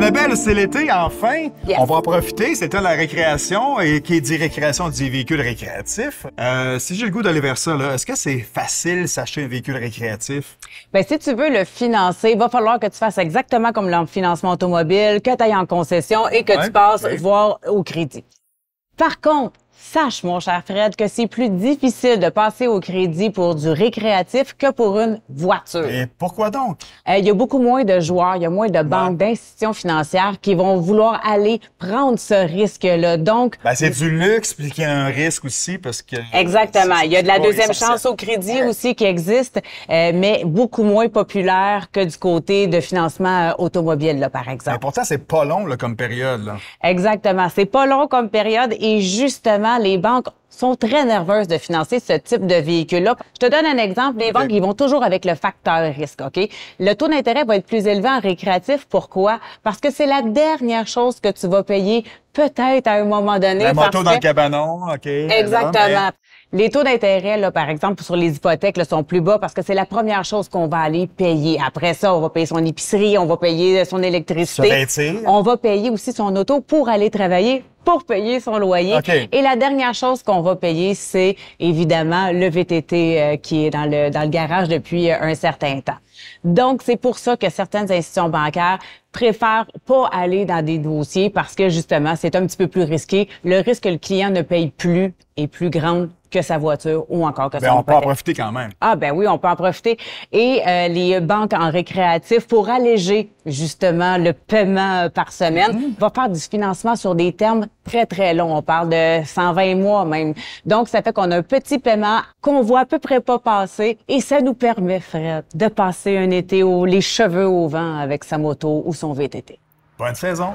Annabelle, c'est l'été, enfin. Yes. On va en profiter. C'est la récréation. Et qui dit récréation dit véhicule récréatif. Si j'ai le goût d'aller vers ça, est-ce que c'est facile s'acheter un véhicule récréatif? Bien, si tu veux le financer, il va falloir que tu fasses exactement comme le financement automobile, que tu ailles en concession et que tu passes voir au crédit. Par contre, sache, mon cher Fred, que c'est plus difficile de passer au crédit pour du récréatif que pour une voiture. Et pourquoi donc? Il y a beaucoup moins de joueurs, il y a moins de banques, d'institutions financières qui vont vouloir aller prendre ce risque-là. Donc, c'est du luxe, puis qu'il y a un risque aussi, parce que... Exactement. Il y a de la deuxième chance au crédit aussi qui existe, mais beaucoup moins populaire que du côté de financement automobile, là, par exemple. Mais pourtant, c'est pas long là, comme période. Là. Exactement. C'est pas long comme période et justement, les banques sont très nerveuses de financer ce type de véhicule-là. Je te donne un exemple. Les banques, ils vont toujours avec le facteur risque, OK? Le taux d'intérêt va être plus élevé en récréatif. Pourquoi? Parce que c'est la dernière chose que tu vas payer peut-être à un moment donné. La moto dans le cabanon, OK. Exactement. Les taux d'intérêt, là, par exemple, sur les hypothèques, là, sont plus bas parce que c'est la première chose qu'on va aller payer. Après ça, on va payer son épicerie, on va payer son électricité. On va payer aussi son auto pour aller travailler, pour payer son loyer. Okay. Et la dernière chose qu'on va payer, c'est évidemment le VTT qui est dans le garage depuis un certain temps. Donc, c'est pour ça que certaines institutions bancaires préfèrent pas aller dans des dossiers parce que, justement, c'est un petit peu plus risqué. Le risque que le client ne paye plus est plus grand que sa voiture ou encore que son hypothèque. On peut en profiter quand même. Ah ben oui, on peut en profiter. Et les banques en récréatif, pour alléger justement le paiement par semaine, va faire du financement sur des termes très, très longs. On parle de 120 mois même. Donc, ça fait qu'on a un petit paiement qu'on voit à peu près pas passer et ça nous permet, Fred, de passer un été les cheveux au vent avec sa moto ou son VTT. Bonne saison!